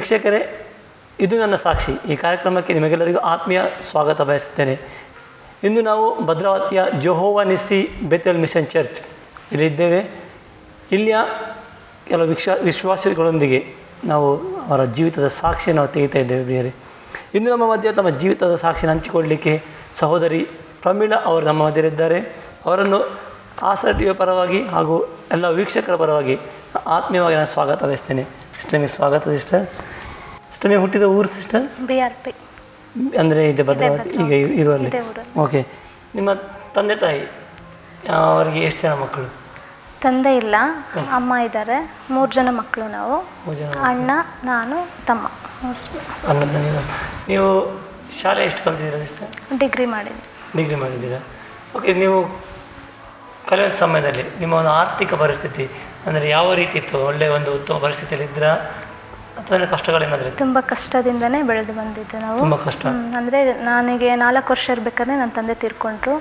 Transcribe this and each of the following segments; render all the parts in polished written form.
ವೀಕ್ಷಕರೇ, ಇದು ನನ್ನ ಸಾಕ್ಷಿ. ಈ ಕಾರ್ಯಕ್ರಮಕ್ಕೆ ನಿಮಗೆಲ್ಲರಿಗೂ ಆತ್ಮೀಯ ಸ್ವಾಗತ ಬಯಸುತ್ತೇನೆ. ಇಂದು ನಾವು ಭದ್ರಾವತಿಯ Jehovah Nissi Bethell mission church ಇಲ್ಲಿದ್ದೇವೆ. ಇಲ್ಲಿಯ ಕೆಲವು ವಿಶ್ವಾಸಿಗಳೊಂದಿಗೆ ನಾವು ಅವರ ಜೀವಿತದ ಸಾಕ್ಷಿ ನಾವು ತೆಗಿತಾ ಇದ್ದೇವೆ. ಬೇರೆ ಇಂದು ನಮ್ಮ ಮಧ್ಯೆ ತಮ್ಮ ಜೀವಿತದ ಸಾಕ್ಷಿನ ಹಂಚಿಕೊಳ್ಳಲಿಕ್ಕೆ ಸಹೋದರಿ ಪ್ರಮೀಳಾ ಅವರು ನಮ್ಮ ಮಧ್ಯೆಯಿದ್ದಾರೆ. ಅವರನ್ನು ಆಸರ ಟಿವಿಯ ಪರವಾಗಿ ಹಾಗೂ ಎಲ್ಲ ವೀಕ್ಷಕರ ಪರವಾಗಿ ಆತ್ಮೀಯವಾಗಿ ನಾನು ಸ್ವಾಗತ ಬಯಸ್ತೇನೆ. ಸಿಸ್ಟರ್, ನಿಮಗೆ ಸ್ವಾಗತ ಸಿಸ್ಟರ್. ಸಿಸ್ಟರ್, ನೀವು ಹುಟ್ಟಿದ ಊರು ಸಿಸ್ಟರ್? BRP ಅಂದರೆ ಇದೆ ಭದ್ರಾವತಿ ಈಗ ಇರುವಲ್ಲಿ. ಓಕೆ. ನಿಮ್ಮ ತಂದೆ ತಾಯಿ ಅವರಿಗೆ ಎಷ್ಟು ಜನ ಮಕ್ಕಳು? ತಂದೆ ಇಲ್ಲ, ಅಮ್ಮ ಇದ್ದಾರೆ. 3 ಜನ ಮಕ್ಕಳು ನಾವು. ಅಣ್ಣ, ನಾನು, ತಮ್ಮ. ನೀವು ಶಾಲೆ ಎಷ್ಟು ಕಲ್ತಿದ್ದೀರಾ ಸಿಸ್ಟರ್? ಡಿಗ್ರಿ ಮಾಡಿದ್ದೀರಾ? ಓಕೆ. ನೀವು ಕಲಿಯುವ ಸಮಯದಲ್ಲಿ ನಿಮ್ಮ ಒಂದು ಆರ್ಥಿಕ ಪರಿಸ್ಥಿತಿ ಅಂದರೆ ಯಾವ ರೀತಿ ಇತ್ತು? ಒಳ್ಳೆಯ ಒಂದು ಉತ್ತಮ ಪರಿಸ್ಥಿತಿಯಲ್ಲಿ ಇದ್ರಾ ಅಥವಾ ಕಷ್ಟಗಳೇನಾದರೆ? ತುಂಬ ಕಷ್ಟದಿಂದನೇ ಬೆಳೆದು ಬಂದಿದ್ದು ನಾವು. ತುಂಬ ಕಷ್ಟ ಅಂದರೆ ನನಗೆ 4 ವರ್ಷ ಇರಬೇಕಾದ್ರೆ ನನ್ನ ತಂದೆ ತೀರ್ಕೊಂಡ್ರು.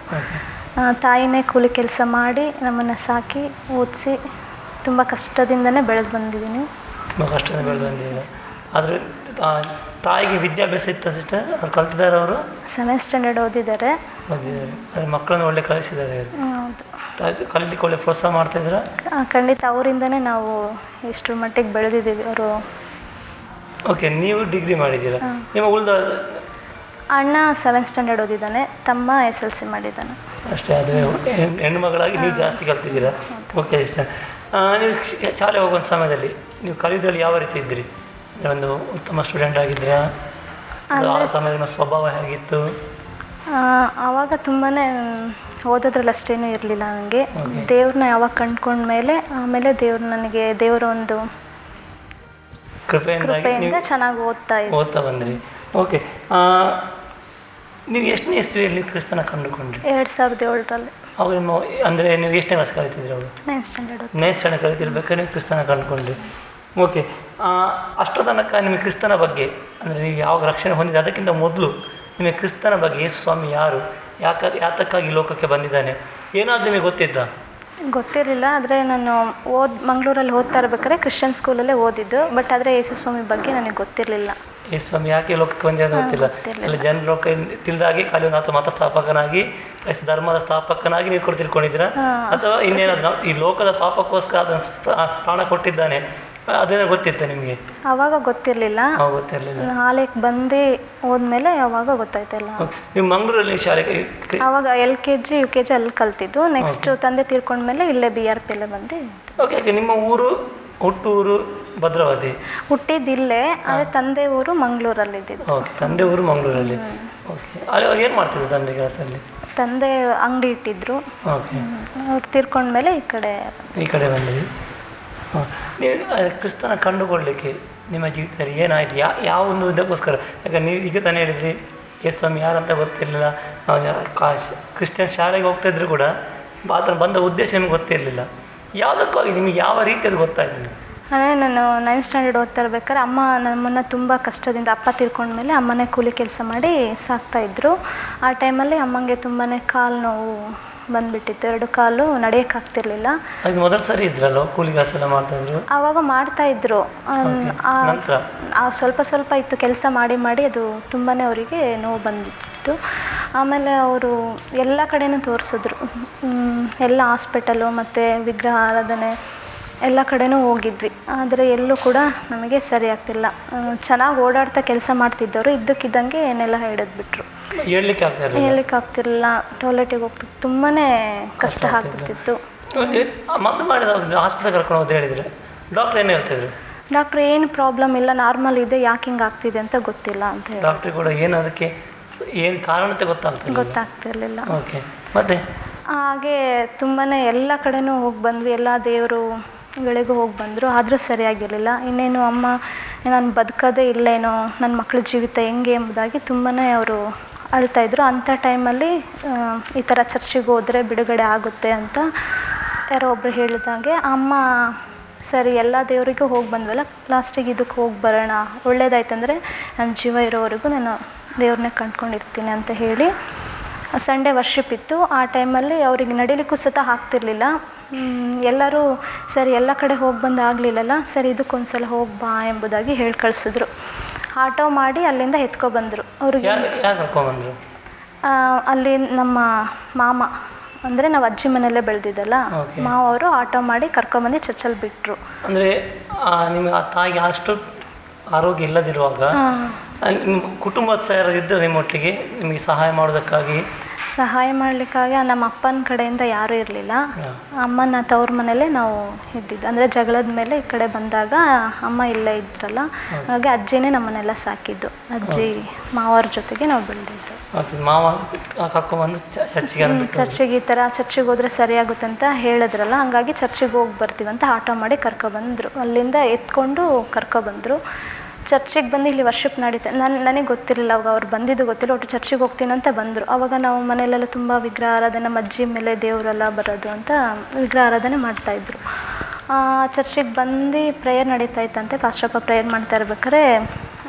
ತಾಯಿನೇ ಕೂಲಿ ಕೆಲಸ ಮಾಡಿ ನಮ್ಮನ್ನು ಸಾಕಿ ಓದಿಸಿ ತುಂಬ ಕಷ್ಟದಿಂದನೇ ಬೆಳೆದು ಬಂದಿದ್ದೀನಿ. ತುಂಬ ಕಷ್ಟದಿಂದ ಬೆಳೆದು ಬಂದಿದ್ದೀರಾ. ಆದರೆ ತಾಯಿಗೆ ವಿದ್ಯಾಭ್ಯಾಸ ಇತ್ತ ಸಿಸ್ಟರ್? ಅವ್ರು ಕಲ್ತಿದ್ದಾರೆ? ಅವರು 7th ಸ್ಟ್ಯಾಂಡರ್ಡ್ ಓದಿದ್ದಾರೆ. ಆದರೆ ಮಕ್ಕಳನ್ನು ಒಳ್ಳೆ ಕಲಿಸಿದ್ದಾರೆ. ಹೌದು. ಕಲೀಲಿಕ್ಕೆ ಒಳ್ಳೆ ಪ್ರೋತ್ಸಾಹ ಮಾಡ್ತಾಯಿದ್ದೀರಾ? ಖಂಡಿತ, ಅವರಿಂದನೇ ನಾವು ಇಷ್ಟರ ಮಟ್ಟಿಗೆ ಬೆಳೆದಿದ್ದೀವಿ. ಅವರು. ಓಕೆ. ನೀವು ಡಿಗ್ರಿ ಮಾಡಿದ್ದೀರಾ. ನಿಮ್ಮ ಉಳಿದ ಅಣ್ಣ 7th ಸ್ಟ್ಯಾಂಡರ್ಡ್ ಓದಿದ್ದಾನೆ, ತಮ್ಮ SLC ಮಾಡಿದ್ದಾನೆ. ಅಷ್ಟೇ. ಆದರೆ ಹೆಣ್ಣು ಮಗಳಾಗಿ ನೀವು ಜಾಸ್ತಿ ಕಲ್ತಿದ್ದೀರಾ. Okay sister. ನೀವು ಶಾಲೆ ಹೋಗುವಂಥ ಸಮಯದಲ್ಲಿ ನೀವು ಕಲಿಯೋದ್ರಲ್ಲಿ ಯಾವ ರೀತಿ ಇದ್ದಿರಿ? ಒಂದು ಉತ್ತಮ ಸ್ಟೂಡೆಂಟ್ ಆಗಿದ್ದೀರಾ? ಆ ಸಮಯದ ಸ್ವಭಾವ ಹೇಗಿತ್ತು? ಆವಾಗ ತುಂಬಾ ಓದೋದ್ರಲ್ಲಿ ಅಷ್ಟೇನೂ ಇರಲಿಲ್ಲ ನನಗೆ. ದೇವ್ರನ್ನ ಯಾವಾಗ ಕಂಡ್ಕೊಂಡ್ಮೇಲೆ ಆಮೇಲೆ ದೇವರ ಒಂದು ಕೃಪೆಯಿಂದ ಚೆನ್ನಾಗಿ ಓದ್ತಾ ಬಂದ್ರಿ. ಓಕೆ. ನೀವು ಎಷ್ಟನೇ ಇಸ್ವಿಯಲ್ಲಿ ಕ್ರಿಸ್ತನ ಕಂಡುಕೊಂಡ್ರಿ? 2007ರಲ್ಲಿ. ಅವಾಗ ನಿಮ್ಮ ಅಂದರೆ ನೀವು ಎಷ್ಟನೇ ಕ್ಲಾಸ್ ಕಲಿತಿದ್ರಿ? ಅವರು 9th ಸ್ಟ್ಯಾಂಡರ್ಡ್. 9th ಸ್ಟ್ಯಾಂಡರ್ಡ್ ಕಲಿತಿರ್ಬೇಕಾದ್ರೆ ನೀವು ಕ್ರಿಸ್ತನ ಕಂಡುಕೊಂಡ್ರಿ. ಓಕೆ. ಅಷ್ಟರ ತನಕ ನಿಮಗೆ ಕ್ರಿಸ್ತನ ಬಗ್ಗೆ ಅಂದರೆ ನೀವು ಯಾವಾಗ ರಕ್ಷಣೆ ಹೊಂದಿದೆ ಅದಕ್ಕಿಂತ ಮೊದಲು ನಿಮಗೆ ಕ್ರಿಸ್ತನ ಬಗ್ಗೆ ಯೇಸು ಸ್ವಾಮಿ ಯಾರು, ಯಾತಕ್ಕಾಗಿ ಲೋಕಕ್ಕೆ ಬಂದಿದ್ದಾನೆ ಏನಾದರೂ ನಿಮಗೆ ಗೊತ್ತಿರಲಿಲ್ಲ. ಆದರೆ ನಾನು ಮಂಗಳೂರಲ್ಲಿ ಓದ್ತಾ ಇರ್ಬೇಕಾದ್ರೆ ಕ್ರಿಶ್ಚಿಯನ್ ಸ್ಕೂಲಲ್ಲೇ ಓದಿದ್ದು. ಬಟ್ ಆದರೆ ಯೇಸು ಸ್ವಾಮಿ ಬಗ್ಗೆ ನನಗೆ ಗೊತ್ತಿರಲಿಲ್ಲ. ಯೇಸು ಸ್ವಾಮಿ ಯಾಕೆ ಲೋಕಕ್ಕೆ ಬಂದಿರೋದು ಗೊತ್ತಿಲ್ಲ. ಅಲ್ಲಿ ಜನ ಲೋಕ ತಿಳಿದಾಗಿ ಖಾಲಿ ಒಂದು ಆತ ಮತ ಸ್ಥಾಪಕನಾಗಿ ಕ್ರೈಸ್ತ ಧರ್ಮದ ಸ್ಥಾಪಕನಾಗಿ ನೀವು ಕೂಡ ತಿಳ್ಕೊಂಡಿದ್ದೀರಾ? ಅಥವಾ ಇನ್ನೇನಾದರೂ ಈ ಲೋಕದ ಪಾಪಕ್ಕೋಸ್ಕರ ಅದನ್ನು ಪ್ರಾಣ ಕೊಟ್ಟಿದ್ದಾನೆ ಅದೇನೋ ಗೊತ್ತಿತ್ತು ನಿಮಗೆ? ಆವಾಗ ಗೊತ್ತಿರಲಿಲ್ಲ. ಆಲಯಕ್ಕೆ ಬಂದು ಹೋದ್ಮೇಲೆ ಆವಾಗ ಗೊತ್ತಾಯ್ತಲ್ಲ. ನೀವು ಮಂಗಳೂರಲ್ಲಿ ಶಾಲೆಗೆ ಆವಾಗ LKG UKG ಅಲ್ಲಿ ಕಲ್ತಿದ್ದು. ನೆಕ್ಸ್ಟ್ ತಂದೆ ತೀರ್ಕೊಂಡ್ಮೇಲೆ ಇಲ್ಲೇ BRP ಬಂದು. ಓಕೆ. ನಿಮ್ಮ ಊರು ಹುಟ್ಟೂರು ಭದ್ರಾವತಿ? ಹುಟ್ಟಿದ್ದಿಲ್ಲೇ, ಆದರೆ ತಂದೆ ಊರು ಮಂಗಳೂರಲ್ಲಿ ಇದ್ದಿದ್ದು. ಓಕೆ. ತಂದೆ ಊರು ಮಂಗಳೂರಲ್ಲಿ. ಓಕೆ. ಅಲ್ಲಿ ಅವ್ರು ಏನು ಮಾಡ್ತಿದ್ರು ತಂದೆ ಕೆಲಸದಲ್ಲಿ? ತಂದೆ ಅಂಗಡಿ ಇಟ್ಟಿದ್ರು. ಓಕೆ. ಅವ್ರು ತೀರ್ಕೊಂಡ್ಮೇಲೆ ಈ ಕಡೆ ಬಂದ್ರಿ. ನೀವು ಕ್ರಿಸ್ತನ ಕಂಡುಕೊಳ್ಳಲಿಕ್ಕೆ ನಿಮ್ಮ ಜೀವಿತದಲ್ಲಿ ಏನಾಯಿತು? ಯಾವ ಒಂದು ಇದಕ್ಕೋಸ್ಕರ? ಯಾಕಂದ್ರೆ ನೀವು ಈಗ ತಾನೇ ಹೇಳಿದ್ರಿ ಯೇಸು ಸ್ವಾಮಿ ಯಾರಂತ ಗೊತ್ತಿರಲಿಲ್ಲ. ಕ್ರಿಶ್ಚಿಯನ್ ಶಾಲೆಗೆ ಹೋಗ್ತಾಯಿದ್ರು ಕೂಡ ಆತನ ಬಂದ ಉದ್ದೇಶ ನಿಮಗೆ ಗೊತ್ತಿರಲಿಲ್ಲ. ಯಾವುದಕ್ಕಾಗಿ ನಿಮಗೆ ಯಾವ ರೀತಿ ಅದು ಗೊತ್ತಾಯಿತು? ಅದೇ ನಾನು 9th ಸ್ಟ್ಯಾಂಡರ್ಡ್ ಓದ್ತಾ ಇರ್ಬೇಕಾದ್ರೆ ಅಮ್ಮ ನಮ್ಮನ್ನು ತುಂಬ ಕಷ್ಟದಿಂದ, ಅಪ್ಪ ತೀರ್ಕೊಂಡ್ಮೇಲೆ ಅಮ್ಮನೇ ಕೂಲಿ ಕೆಲಸ ಮಾಡಿ ಸಾಕ್ತಾಯಿದ್ರು. ಆ ಟೈಮಲ್ಲಿ ಅಮ್ಮಂಗೆ ತುಂಬಾ ಕಾಲು ನೋವು ಬಂದುಬಿಟ್ಟಿತ್ತು. 2 ಕಾಲು ನಡೆಯೋಕ್ಕಾಗ್ತಿರ್ಲಿಲ್ಲ. ಮೊದಲು ಸರಿ ಇದ್ರಲ್ಲ, ಕೂಲಿ ಕೆಲಸ ಎಲ್ಲ ಮಾಡ್ತಾಯಿದ್ರು? ಆವಾಗ ಮಾಡ್ತಾಯಿದ್ರು. ಸ್ವಲ್ಪ ಇತ್ತು ಕೆಲಸ ಮಾಡಿ ಅದು ತುಂಬಾ ಅವರಿಗೆ ನೋವು ಬಂದಿತ್ತು. ಆಮೇಲೆ ಅವರು ಎಲ್ಲ ಕಡೆನೂ ತೋರಿಸಿದ್ರು. ಎಲ್ಲ ಹಾಸ್ಪಿಟಲು ಮತ್ತು ವಿಗ್ರಹ ಆರಾಧನೆ ಎಲ್ಲ ಕಡೆನೂ ಹೋಗಿದ್ವಿ. ಆದರೆ ಎಲ್ಲೂ ಕೂಡ ನಮಗೆ ಸರಿ ಆಗ್ತಿಲ್ಲ. ಚೆನ್ನಾಗಿ ಓಡಾಡ್ತಾ ಕೆಲಸ ಮಾಡ್ತಿದ್ದವರು ಇದ್ದಕ್ಕಿದ್ದಂಗೆ ಏನೆಲ್ಲ ಹಿಡಿದ್ಬಿಟ್ರು. ಹೇಳಲಿಕ್ಕೆ ಆಗ್ತಿರಲಿಲ್ಲ. ಟಾಯ್ಲೆಟಿಗೆ ಹೋಗ್ತಿತ್ತು. ತುಂಬಾ ಕಷ್ಟ ಆಗ್ಬಿಡ್ತಿತ್ತು. ಮದ್ದು ಮಾಡಿದ ಆಸ್ಪತ್ರೆ ಕರ್ಕೊಂಡು ಹೋದ್ರೆ ಹೇಳಿದರೆ ಡಾಕ್ಟ್ರ್ ಏನು ಹೇಳ್ತಿದ್ರು? ಡಾಕ್ಟ್ರ್ ಏನು ಪ್ರಾಬ್ಲಮ್ ಇಲ್ಲ, ನಾರ್ಮಲ್ ಇದೆ, ಯಾಕೆ ಹಿಂಗೆ ಆಗ್ತಿದೆ ಅಂತ ಗೊತ್ತಿಲ್ಲ ಅಂತ ಹೇಳಿ. ಡಾಕ್ಟ್ರಿಗೆ ಕೂಡ ಏನು ಅದಕ್ಕೆ ಏನು ಕಾರಣ ಅಂತ ಗೊತ್ತಾಗ್ತಿರ್ಲಿಲ್ಲ. ಓಕೆ. ಮತ್ತೆ ಹಾಗೆ ತುಂಬಾ ಎಲ್ಲ ಕಡೆನೂ ಹೋಗಿ ಬಂದ್ವಿ. ಎಲ್ಲ ದೇವರುಗಳಿಗೂ ಹೋಗಿ ಬಂದರು. ಆದರೂ ಸರಿಯಾಗಿರಲಿಲ್ಲ. ಇನ್ನೇನು ಅಮ್ಮ ನಾನು ಬದುಕೋದೇ ಇಲ್ಲೇನೋ, ನನ್ನ ಮಕ್ಕಳ ಜೀವಿತ ಹೆಂಗೆ ಎಂಬುದಾಗಿ ತುಂಬಾ ಅವರು ಅಳ್ತಾಯಿದ್ರು. ಅಂಥ ಟೈಮಲ್ಲಿ ಈ ಥರ ಚರ್ಚಿಗೆ ಹೋದರೆ ಬಿಡುಗಡೆ ಆಗುತ್ತೆ ಅಂತ ಯಾರೋ ಒಬ್ಬರು ಹೇಳಿದಾಗೆ ಅಮ್ಮ ಸರಿ ಎಲ್ಲ ದೇವರಿಗೂ ಹೋಗಿ ಬಂದ್ವಲ್ಲ, ಲಾಸ್ಟಿಗೆ ಇದಕ್ಕೆ ಹೋಗಿ ಬರೋಣ, ಒಳ್ಳೇದಾಯ್ತಂದರೆ ನನ್ನ ಜೀವ ಇರೋವರೆಗೂ ನಾನು ದೇವ್ರನ್ನೇ ಕಂಡ್ಕೊಂಡಿರ್ತೀನಿ ಅಂತ ಹೇಳಿ ಸಂಡೇ ವರ್ಷಿಪ್ ಇತ್ತು. ಆ ಟೈಮಲ್ಲಿ ಅವ್ರಿಗೆ ನಡಿಲಿಕ್ಕೂ ಸತ ಆಗ್ತಿರ್ಲಿಲ್ಲ. ಎಲ್ಲರೂ ಸರಿ ಎಲ್ಲ ಕಡೆ ಹೋಗಿ ಬಂದು ಆಗಲಿಲ್ಲಲ್ಲ, ಸರಿ ಇದಕ್ಕೊಂದ್ಸಲ ಹೋಗಿ ಬಾ ಎಂಬುದಾಗಿ ಹೇಳಿ ಕಳಿಸಿದ್ರು. ಆಟೋ ಮಾಡಿ ಅಲ್ಲಿಂದ ಎತ್ಕೊಬಂದರು. ಅವ್ರಿಗೆ ಅಲ್ಲಿ ನಮ್ಮ ಮಾಮ ಅಂದರೆ ನಾವು ಅಜ್ಜಿ ಮನೆಯಲ್ಲೇ ಬೆಳೆದಿದ್ದಲ್ಲ, ಮಾವ ಅವರು ಆಟೋ ಮಾಡಿ ಕರ್ಕೊಂಬಂದು ಚರ್ಚಲ್ಲಿ ಬಿಟ್ಟರು. ಅಂದರೆ ನಿಮಗೆ ಆ ತಾಯಿಗೆ ಅಷ್ಟು ಆರೋಗ್ಯ ಇಲ್ಲದಿರುವಾಗ ನಿಮ್ಮ ಕುಟುಂಬದ ಇದ್ದರು ನಿಮ್ಮೊಟ್ಟಿಗೆ ನಿಮಗೆ ಸಹಾಯ ಮಾಡೋದಕ್ಕಾಗಿ? ಸಹಾಯ ಮಾಡಲಿಕ್ಕಾಗಿ ನಮ್ಮ ಅಪ್ಪನ ಕಡೆಯಿಂದ ಯಾರೂ ಇರಲಿಲ್ಲ. ಅಮ್ಮನ ತವ್ರ ಮನೇಲೇ ನಾವು ಇದ್ದಿದ್ದು. ಅಂದರೆ ಜಗಳದ ಮೇಲೆ ಈ ಕಡೆ ಬಂದಾಗ ಅಮ್ಮ ಇಲ್ಲೇ ಇದ್ರಲ್ಲ, ಹಾಗಾಗಿ ಅಜ್ಜಿನೇ ನಮ್ಮನ್ನೆಲ್ಲ ಸಾಕಿದ್ದು. ಅಜ್ಜಿ ಮಾವರ ಜೊತೆಗೆ ನಾವು ಬೆಳೆದಿದ್ದು. ಮಾವ ಕರ್ಕೊಂಡ್ಬಂದು ಚರ್ಚಿಗೆ ಈ ಥರ ಚರ್ಚಿಗೆ ಹೋದರೆ ಸರಿಯಾಗುತ್ತೆ ಅಂತ ಹೇಳಿದ್ರಲ್ಲ, ಹಂಗಾಗಿ ಚರ್ಚಿಗೆ ಹೋಗಿ ಬರ್ತೀವಂತ ಆಟೋ ಮಾಡಿ ಕರ್ಕೊಬಂದರು. ಅಲ್ಲಿಂದ ಎತ್ಕೊಂಡು ಕರ್ಕೊಬಂದರು. ಚರ್ಚಿಗೆ ಬಂದು ಇಲ್ಲಿ ವರ್ಷಿಪ್ ನಡೀತಾ ನನಗೆ ಗೊತ್ತಿರಲಿಲ್ಲ, ಅವಾಗ ಅವ್ರು ಬಂದಿದ್ದು ಗೊತ್ತಿಲ್ಲ. ಒಟ್ಟು ಚರ್ಚಿಗೆ ಹೋಗ್ತೀನಿ ಅಂತ ಬಂದರು. ಆವಾಗ ನಾವು ಮನೆಯಲ್ಲೆಲ್ಲ ತುಂಬ ವಿಗ್ರಹ ಆರಾಧನೆ, ನಮ್ಮ ಅಜ್ಜಿ ಮೇಲೆ ದೇವರೆಲ್ಲ ಬರೋದು ಅಂತ ವಿಗ್ರಹ ಆರಾಧನೆ ಮಾಡ್ತಾಯಿದ್ರು. ಚರ್ಚಿಗೆ ಬಂದು ಪ್ರೇಯರ್ ನಡೀತಾ ಇತ್ತಂತೆ. ಪಾಸ್ಟಪ್ಪ ಪ್ರೇಯರ್ ಮಾಡ್ತಾ ಇರ್ಬೇಕಾದ್ರೆ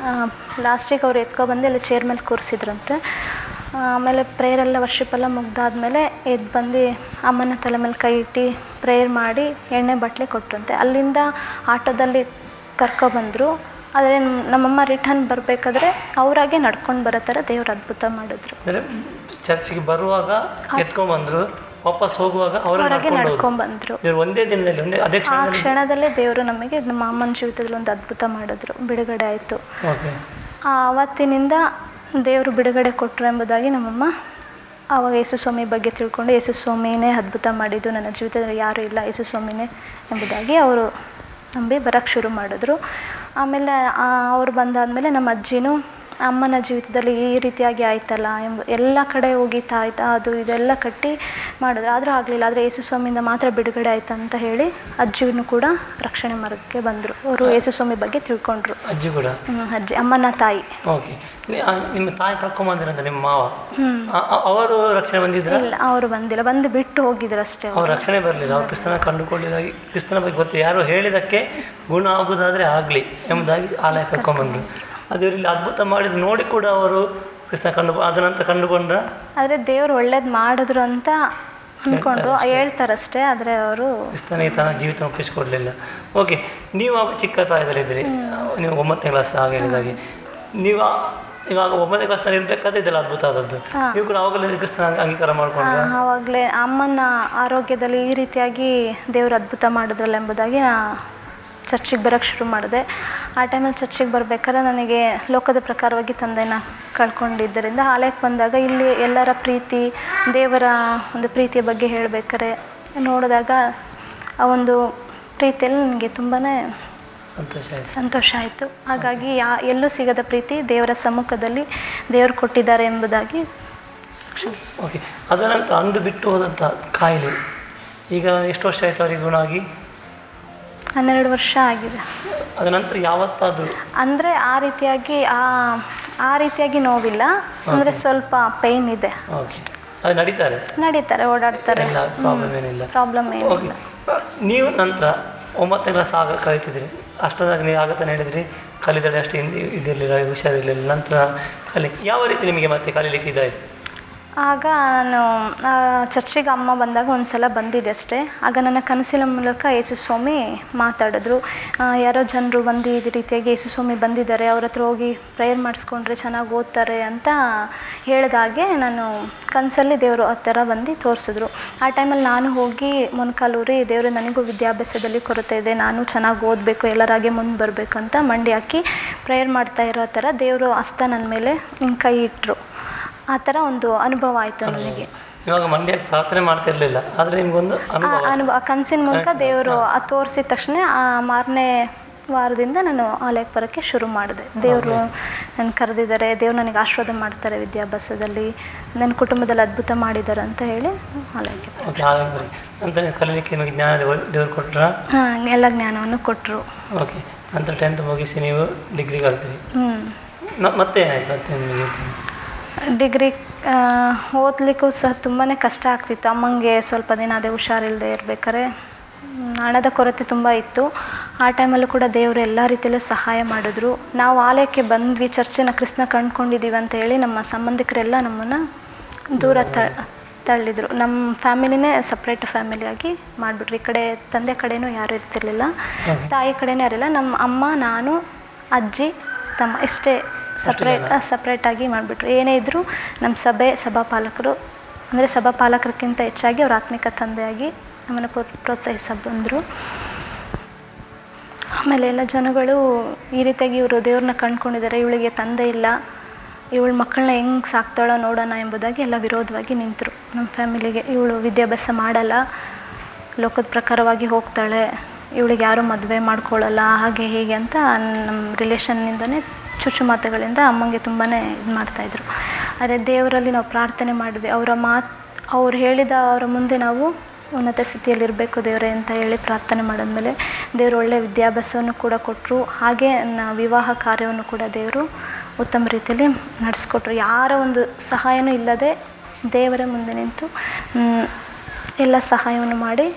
ಲಾಸ್ಟಿಗೆ ಅವ್ರು ಎತ್ಕೊಬಂದು ಅಲ್ಲಿ ಚೇರ್ ಮೇಲೆ ಕೂರಿಸಿದ್ರಂತೆ. ಆಮೇಲೆ ಪ್ರೇಯರೆಲ್ಲ ವರ್ಷಿಪ್ಪೆಲ್ಲ ಮುಗ್ದಾದ್ಮೇಲೆ ಎದ್ದು ಬಂದು ಅಮ್ಮನ ತಲೆ ಮೇಲೆ ಕೈ ಇಟ್ಟು ಪ್ರೇಯರ್ ಮಾಡಿ ಎಣ್ಣೆ ಬಟ್ಟಲೆ ಕೊಟ್ಟರಂತೆ. ಅಲ್ಲಿಂದ ಆಟೋದಲ್ಲಿ ಕರ್ಕೊಬಂದರು. ಆದರೆ ನಮ್ಮಮ್ಮ ರಿಟರ್ನ್ ಬರಬೇಕಾದ್ರೆ ಅವರಾಗೆ ನಡ್ಕೊಂಡು ಬರೋ ಥರ ದೇವ್ರು ಅದ್ಭುತ ಮಾಡಿದ್ರು. ಚರ್ಚಿಗೆ ಬರುವಾಗ ಎತ್ಕೊಂಡ್ಬಂದರು, ವಾಪಸ್ ಹೋಗುವಾಗ ಅವರಾಗೆ ನಡ್ಕೊಂಡ್ಬಂದರು. ಒಂದೇ ದಿನದಲ್ಲಿ ಆ ಕ್ಷಣದಲ್ಲೇ ದೇವರು ನಮಗೆ ನಮ್ಮ ಅಮ್ಮನ ಜೀವಿತದಲ್ಲಿ ಒಂದು ಅದ್ಭುತ ಮಾಡಿದ್ರು. ಬಿಡುಗಡೆ ಆಯಿತು. ಆವತ್ತಿನಿಂದ ದೇವರು ಬಿಡುಗಡೆ ಕೊಟ್ಟರು ಎಂಬುದಾಗಿ ನಮ್ಮಮ್ಮ ಆವಾಗ ಯೇಸು ಸ್ವಾಮಿ ಬಗ್ಗೆ ತಿಳ್ಕೊಂಡು, ಯೇಸು ಸ್ವಾಮಿನೇ ಅದ್ಭುತ ಮಾಡಿದ್ದು, ನನ್ನ ಜೀವಿತದಲ್ಲಿ ಯಾರೂ ಇಲ್ಲ, ಯೇಸು ಸ್ವಾಮಿನೇ ಎಂಬುದಾಗಿ ಅವರು ನಂಬಿ ಬರೋಕ್ಕೆ ಶುರು ಮಾಡಿದ್ರು. ಆಮೇಲೆ ಅವ್ರು ಬಂದಾದಮೇಲೆ ನಮ್ಮ ಅಜ್ಜಿನೂ ಅಮ್ಮನ ಜೀವಿತದಲ್ಲಿ ಈ ರೀತಿಯಾಗಿ ಆಯ್ತಲ್ಲ ಎಲ್ಲ ಕಡೆ ಹೋಗಿ ತಾಯ್ತಾ ಅದು ಇದೆಲ್ಲ ಕಟ್ಟಿ ಮಾಡಿದ್ರು. ಆದರೂ ಆಗಲಿಲ್ಲ. ಆದರೆ ಯೇಸು ಸ್ವಾಮಿಯಿಂದ ಮಾತ್ರ ಬಿಡುಗಡೆ ಆಯ್ತು ಅಂತ ಹೇಳಿ ಅಜ್ಜಿನೂ ಕೂಡ ರಕ್ಷಣೆ ಮಾರ್ಗಕ್ಕೆ ಬಂದರು. ಅವರು ಯೇಸು ಸ್ವಾಮಿ ಬಗ್ಗೆ ತಿಳ್ಕೊಂಡ್ರು. ಅಜ್ಜಿ ಕೂಡ? ಅಜ್ಜಿ, ಅಮ್ಮನ ತಾಯಿ. ಓಕೆ. ನಿಮ್ಮ ತಾಯಿ ಕರ್ಕೊಂಬಂದಿರಂತ ನಿಮ್ಮ ಮಾವ, ಅವರು ರಕ್ಷಣೆ ಬಂದಿದ್ರು? ಇಲ್ಲ, ಅವರು ಬಂದಿಲ್ಲ, ಬಂದು ಬಿಟ್ಟು ಹೋಗಿದ್ರು ಅಷ್ಟೇ. ಅವ್ರು ರಕ್ಷಣೆ ಬರಲಿಲ್ಲ. ಅವ್ರು ಕ್ರಿಸ್ತನ ಕಂಡುಕೊಂಡಿದ್ದಾಗಿ, ಕ್ರಿಸ್ತನ ಬಗ್ಗೆ ಗೊತ್ತು, ಯಾರು ಹೇಳಿದ್ದಕ್ಕೆ ಗುಣ ಆಗೋದಾದರೆ ಆಗಲಿ ಎಂಬುದಾಗಿ ಆಲಯ ಕರ್ಕೊಂಡ್ಬಂದರು. ಅದು ಇಲ್ಲಿ ಅದ್ಭುತ ಮಾಡಿದ್ರು ನೋಡಿ ಕೂಡ ಅವರು ಕ್ರಿಸ್ತನ ಅದನ್ನಂತ ಕಂಡುಕೊಂಡ್ರ. ಆದರೆ ದೇವರು ಒಳ್ಳೇದು ಮಾಡಿದ್ರು ಅಂತ ಅಂದ್ಕೊಂಡ್ರು, ಹೇಳ್ತಾರಷ್ಟೇ. ಆದರೆ ಅವರು ಕ್ರಿಸ್ತನಿಗೆ ತನ್ನ ಜೀವಿತ ಒಪ್ಪಿಸಿಕೊಡ್ಲಿಲ್ಲ. ಓಕೆ, ನೀವು ಆಗ ಚಿಕ್ಕ ಪ್ರಾಯದಲ್ಲಿದ್ದಿರಿ, ನೀವು 9ನೇ ಕ್ಲಾಸ್ ಆಗ ಹೇಳಿದಾಗೆ. ನೀವು ಇವಾಗ 9ನೇ ಕ್ಲಾಸ್ನಲ್ಲಿ ಇರಬೇಕಾದ್ರೆ ಇದೆಲ್ಲ ಅದ್ಭುತ ಆದದ್ದು. ನೀವು ಕೂಡ ಆವಾಗಲೇ ಕ್ರಿಸ್ತನ ಅಂಗೀಕಾರ ಮಾಡಿಕೊಂಡ್ರೆ? ಆವಾಗಲೇ ಅಮ್ಮನ ಆರೋಗ್ಯದಲ್ಲಿ ಈ ರೀತಿಯಾಗಿ ದೇವರು ಅದ್ಭುತ ಮಾಡಿದ್ರಲ್ಲ ಎಂಬುದಾಗಿ ಚರ್ಚಿಗೆ ಬರೋಕ್ಕೆ ಶುರು ಮಾಡಿದೆ. ಆ ಟೈಮಲ್ಲಿ ಚರ್ಚಿಗೆ ಬರಬೇಕಾದ್ರೆ ನನಗೆ ಲೋಕದ ಪ್ರಕಾರವಾಗಿ ತಂದೆನ ಕಳ್ಕೊಂಡಿದ್ದರಿಂದ ಆಲಯಕ್ಕೆ ಬಂದಾಗ ಇಲ್ಲಿ ಎಲ್ಲರ ಪ್ರೀತಿ, ದೇವರ ಒಂದು ಪ್ರೀತಿಯ ಬಗ್ಗೆ ಹೇಳಬೇಕಾರೆ ನೋಡಿದಾಗ ಆ ಒಂದು ಪ್ರೀತಿಯಲ್ಲಿ ನನಗೆ ತುಂಬಾ ಸಂತೋಷ ಆಯಿತು. ಹಾಗಾಗಿ ಎಲ್ಲೂ ಸಿಗದ ಪ್ರೀತಿ ದೇವರ ಸಮ್ಮುಖದಲ್ಲಿ ದೇವರು ಕೊಟ್ಟಿದ್ದಾರೆ ಎಂಬುದಾಗಿ. ಓಕೆ, ಅದನಂತರ ಅಂದು ಬಿಟ್ಟು ಹೋದಂಥ ಕಾಯಿಲೆ ಈಗ ಎಷ್ಟು ವರ್ಷ ಆಯಿತು ಅವರಿಗೆ ಗುಣ ಆಗಿ? 12 ವರ್ಷ ಆಗಿದೆ. ಅದ ನಂತರ ಯಾವತ್ತಾದರೂ ಅಂದರೆ ಆ ರೀತಿಯಾಗಿ ನೋವಿಲ್ಲ, ಅಂದರೆ ಸ್ವಲ್ಪ ಪೇಯ್ನ್ ಇದೆ. ಅದು ನಡೀತಾರೆ, ಓಡಾಡ್ತಾರೆ, ಪ್ರಾಬ್ಲಮ್ ಏನಿಲ್ಲ. ನೀವು ನಂತರ 9ನೇ ಕ್ಲಾಸ್ ಆಗ ಕಲಿತಿದ್ರಿ, ಅಷ್ಟೊಂದಾಗಿ ನೀವು ಆಗತ್ತಾನೆ ಹೇಳಿದ್ರಿ, ಕಲಿತಡೆ ಅಷ್ಟು ಇದಿರಲಿಲ್ಲ, ಹುಷಾರಿರಲಿಲ್ಲ. ನಂತರ ಯಾವ ರೀತಿ ನಿಮಗೆ ಮತ್ತೆ ಕಲೀಲಿಕ್ಕೆ ಇದಾಯಿತು? ಆಗ ನಾನು ಚರ್ಚಿಗೆ ಅಮ್ಮ ಬಂದಾಗ ಒಂದು ಸಲ ಬಂದಿದ್ದೆ ಅಷ್ಟೇ. ಆಗ ನನ್ನ ಕನಸಿನ ಮೂಲಕ ಯೇಸು ಸ್ವಾಮಿ ಮಾತಾಡಿದ್ರು. ಯಾರೋ ಜನರು ಬಂದು ಈ ರೀತಿಯಾಗಿ ಯೇಸು ಸ್ವಾಮಿ ಬಂದಿದ್ದಾರೆ, ಅವ್ರ ಹತ್ರ ಹೋಗಿ ಪ್ರೇಯರ್ ಮಾಡಿಸ್ಕೊಂಡ್ರೆ ಚೆನ್ನಾಗಿ ಓದ್ತಾರೆ ಅಂತ ಹೇಳಿದಾಗೆ ನಾನು ಕನಸಲ್ಲಿ ದೇವರು ಆ ಥರ ಬಂದು ತೋರಿಸಿದ್ರು. ಆ ಟೈಮಲ್ಲಿ ನಾನು ಹೋಗಿ ಮೊಣಕಾಲೂರಿ, ದೇವರು ನನಗೂ ವಿದ್ಯಾಭ್ಯಾಸದಲ್ಲಿ ಕೊರತೆ ಇದೆ, ನಾನು ಚೆನ್ನಾಗಿ ಓದಬೇಕು, ಎಲ್ಲರಾಗೆ ಮುಂದೆ ಬರಬೇಕು ಅಂತ ಮಂಡಿ ಹಾಕಿ ಪ್ರೇಯರ್ ಮಾಡ್ತಾ ಇರೋ ಥರ ದೇವರು ಹಸ್ತ ನನ್ನ ಮೇಲೆ ಕೈ ಇಟ್ಟರು. ಆ ಥರ ಒಂದು ಅನುಭವ ಆಯಿತು ನನಗೆ. ಇವಾಗ ಮಂಡ್ಯ ಪ್ರಾರ್ಥನೆ ಮಾಡ್ತಾ ಇರಲಿಲ್ಲ, ಆದರೆ ನಿಮಗೊಂದು ಅನುಭವ ಕನಸಿನ ಮೂಲಕ ದೇವರು ತೋರಿಸಿದ ತಕ್ಷಣ ಆ ಮಾರನೇ ವಾರದಿಂದ ನಾನು ಆಲಯಕ್ಕೆ ಬರೋಕ್ಕೆ ಶುರು ಮಾಡಿದೆ. ದೇವರು ನನ್ನ ಕರೆದಿದ್ದಾರೆ, ದೇವ್ರು ನನಗೆ ಆಶೀರ್ವಾದ ಮಾಡ್ತಾರೆ, ವಿದ್ಯಾಭ್ಯಾಸದಲ್ಲಿ ನನ್ನ ಕುಟುಂಬದಲ್ಲಿ ಅದ್ಭುತ ಮಾಡಿದ್ದಾರೆ ಅಂತ ಹೇಳಿ ಆಲಯಕ್ಕೆ ನಂತರ ಕಲೀಲಿಕ್ಕೆ ನಿಮಗೆ ಜ್ಞಾನ ದೇವರು ಕೊಟ್ಟರು? ಹಾಂ, ಎಲ್ಲ ಜ್ಞಾನವನ್ನು ಕೊಟ್ಟರು. ಓಕೆ, ನಂತರ 10th ಮುಗಿಸಿ ನೀವು ಡಿಗ್ರಿ ಕಲ್ತೀರಿ. ಮತ್ತೆ ಏನಾಯ್ತು ಮತ್ತೆ ನಿಮ್ಮ ಜೀವಿತ? ಡಿಗ್ರಿ ಓದಲಿಕ್ಕೂ ಸಹ ತುಂಬಾ ಕಷ್ಟ ಆಗ್ತಿತ್ತು. ಅಮ್ಮಂಗೆ ಸ್ವಲ್ಪ ದಿನ ಅದೇ ಹುಷಾರಿಲ್ಲದೆ ಇರಬೇಕಾದ್ರೆ ಹಣದ ಕೊರತೆ ತುಂಬ ಇತ್ತು. ಆ ಟೈಮಲ್ಲೂ ಕೂಡ ದೇವರು ಎಲ್ಲ ರೀತಿಯಲ್ಲೂ ಸಹಾಯ ಮಾಡಿದ್ರು. ನಾವು ಆಲಯಕ್ಕೆ ಬಂದ್ವಿ, ಚರ್ಚಿನ ಕ್ರಿಸ್ತನ ಕಂಡುಕೊಂಡಿದ್ದೀವಿ ಅಂತ ಹೇಳಿ ನಮ್ಮ ಸಂಬಂಧಿಕರೆಲ್ಲ ನಮ್ಮನ್ನು ದೂರ ತಳ್ಳಿದ್ರು. ನಮ್ಮ ಫ್ಯಾಮಿಲಿನೇ ಸಪ್ರೇಟ್ ಫ್ಯಾಮಿಲಿಯಾಗಿ ಮಾಡಿಬಿಟ್ರು. ಈ ಕಡೆ ತಂದೆ ಕಡೆನೂ ಯಾರೂ ಇರ್ತಿರ್ಲಿಲ್ಲ, ತಾಯಿ ಕಡೆನೂ ಯಾರಿಲ್ಲ. ನಮ್ಮ ಅಮ್ಮ, ನಾನು, ಅಜ್ಜಿ, ತಮ್ಮ ಇಷ್ಟೇ ಸಪ್ರೇಟಾಗಿ ಮಾಡಿಬಿಟ್ರು. ಏನೇ ಇದ್ದರೂ ನಮ್ಮ ಸಭಾಪಾಲಕರು ಅಂದರೆ ಸಭಾಪಾಲಕರಿಗಿಂತ ಹೆಚ್ಚಾಗಿ ಅವ್ರ ಆತ್ಮಿಕ ತಂದೆಯಾಗಿ ನಮ್ಮನ್ನು ಪ್ರೋತ್ಸಾಹಿಸ ಬಂದರು. ಆಮೇಲೆ ಎಲ್ಲ ಜನಗಳು ಈ ರೀತಿಯಾಗಿ ಇವರು ದೇವ್ರನ್ನ ಕಂಡ್ಕೊಂಡಿದ್ದಾರೆ, ಇವಳಿಗೆ ತಂದೆ ಇಲ್ಲ, ಇವಳ ಮಕ್ಕಳನ್ನ ಹೆಂಗೆ ಸಾಕ್ತಾಳೋ ನೋಡೋಣ ಎಂಬುದಾಗಿ ಎಲ್ಲ ವಿರೋಧವಾಗಿ ನಿಂತರು ನಮ್ಮ ಫ್ಯಾಮಿಲಿಗೆ. ಇವಳು ವಿದ್ಯಾಭ್ಯಾಸ ಮಾಡಲ್ಲ, ಲೋಕದ ಪ್ರಕಾರವಾಗಿ ಹೋಗ್ತಾಳೆ, ಇವಳಿಗೆ ಯಾರೂ ಮದುವೆ ಮಾಡ್ಕೊಳ್ಳಲ್ಲ, ಹಾಗೆ ಹೀಗೆ ಅಂತ ನಮ್ಮ ರಿಲೇಷನ್ನಿಂದನೇ ಚುಚ್ಚು ಮಾತುಗಳಿಂದ ಅಮ್ಮಂಗೆ ತುಂಬಾ ಇದು ಮಾಡ್ತಾಯಿದ್ರು. ಆದರೆ ದೇವರಲ್ಲಿ ನಾವು ಪ್ರಾರ್ಥನೆ ಮಾಡಿದ್ವಿ. ಅವ್ರು ಹೇಳಿದ ಅವರ ಮುಂದೆ ನಾವು ಉನ್ನತ ಸ್ಥಿತಿಯಲ್ಲಿರಬೇಕು ದೇವರೇ ಅಂತ ಹೇಳಿ ಪ್ರಾರ್ಥನೆ ಮಾಡಿದ್ಮೇಲೆ ದೇವರು ಒಳ್ಳೆಯ ವಿದ್ಯಾಭ್ಯಾಸವನ್ನು ಕೂಡ ಕೊಟ್ಟರು. ಹಾಗೆ ವಿವಾಹ ಕಾರ್ಯವನ್ನು ಕೂಡ ದೇವರು ಉತ್ತಮ ರೀತಿಯಲ್ಲಿ ನಡೆಸ್ಕೊಟ್ರು. ಯಾರ ಒಂದು ಸಹಾಯನೂ ಇಲ್ಲದೆ ದೇವರ ಮುಂದೆ ನಿಂತು ಎಲ್ಲ ಸಹಾಯವನ್ನು ಮಾಡಿ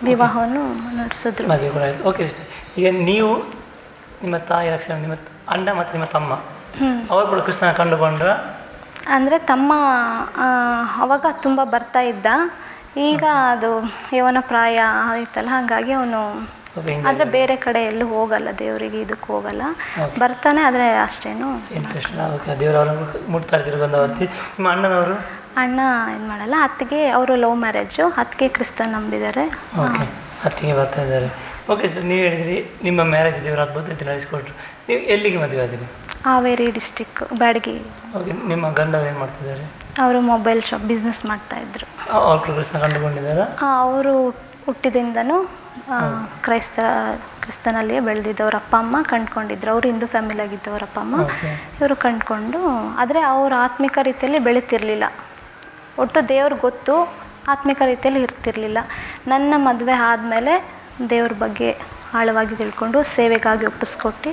ವಿವಾಹವನ್ನು ನಡೆಸಿದ್ರು. ಓಕೆ ಸಿಸ್ಟರ್, ಈಗ ನೀವು ನಿಮ್ಮ ತಾಯಿ ರಕ್ಷಣೆ, ನಿಮ್ಮ ಅಣ್ಣ ಮತ್ತು ನಿಮ್ಮ ತಮ್ಮ ಅವರು ಕೂಡ ಕ್ರಿಸ್ತನ ಕಂಡುಕೊಂಡ್ರ? ಅಂದರೆ ತಮ್ಮ ಅವಾಗ ತುಂಬ ಬರ್ತಾ ಇದ್ದ, ಈಗ ಅದು ಯವನ ಪ್ರಾಯ ಆಯ್ತಲ್ಲ, ಹಾಗಾಗಿ ಅವನು ಆದರೆ ಬೇರೆ ಕಡೆ ಎಲ್ಲೂ ಹೋಗಲ್ಲ, ದೇವರಿಗೆ ಇದಕ್ಕೆ ಹೋಗಲ್ಲ, ಬರ್ತಾನೆ, ಆದರೆ ಅಷ್ಟೇನು ಇಂಟ್ರೆಸ್ಟ್. ದೇವರವ್ರು ಮುಟ್ತಾ ಇರ್ತೀರಿ ಬಂದವರ್ತಿ. ನಿಮ್ಮ ಅಣ್ಣನವರು? ಅಣ್ಣ ಇದು ಮಾಡಲ್ಲ. ಅತ್ತಿಗೆ ಅವರು ಲವ್ ಮ್ಯಾರೇಜು, ಅತ್ತಿಗೆ ಕ್ರಿಸ್ತನ್ ನಂಬಿದ್ದಾರೆ. ಓಕೆ, ಅತ್ತಿಗೆ ಬರ್ತಾ ಇದ್ದಾರೆ. ಓಕೆ ಸರ್, ನೀವು ಹೇಳಿದ್ರಿ ನಿಮ್ಮ ಮ್ಯಾರೇಜ್ ದೇವರು ಅದ್ಭುತ ರೀತಿ ನಡೆಸಿಕೊಟ್ರು. ನೀವು ಎಲ್ಲಿಗೆ ಮದುವೆ ಆದಿರಿ? ಹಾವೇರಿ ಡಿಸ್ಟಿಕ್, ಬ್ಯಾಡಗಿ. ಓಕೆ, ನಿಮ್ಮ ಗಂಡ ಏನು ಮಾಡ್ತಿದ್ದಾರೆ? ಅವರು ಮೊಬೈಲ್ ಶಾಪ್ ಬಿಸ್ನೆಸ್ ಮಾಡ್ತಾಯಿದ್ರು. ಅವ್ರು ಕ್ರಿಸ್ತನ ಕಂಡುಕೊಂಡಿದ್ದಾರಾ? ಅವರು ಹುಟ್ಟಿದಿಂದನೂ ಕ್ರಿಸ್ತನಲ್ಲಿಯೇ ಬೆಳೆದಿದ್ದವ್ರ ಅಪ್ಪ ಅಮ್ಮ ಕಂಡುಕೊಂಡಿದ್ರು. ಅವರು ಹಿಂದೂ ಫ್ಯಾಮಿಲಿ ಆಗಿದ್ದವ್ರ ಅಪ್ಪ ಅಮ್ಮ, ಇವರು ಕಂಡುಕೊಂಡು, ಆದರೆ ಅವರು ಆತ್ಮಿಕ ರೀತಿಯಲ್ಲಿ ಬೆಳೀತಿರ್ಲಿಲ್ಲ. ಒಟ್ಟು ದೇವ್ರಿಗೆ ಗೊತ್ತು, ಆತ್ಮಿಕ ರೀತಿಯಲ್ಲಿ ಇರ್ತಿರ್ಲಿಲ್ಲ. ನನ್ನ ಮದುವೆ ಆದಮೇಲೆ ದೇವ್ರ ಬಗ್ಗೆ ಆಳವಾಗಿ ತಿಳ್ಕೊಂಡು ಸೇವೆಗಾಗಿ ಒಪ್ಪಿಸ್ಕೊಟ್ಟು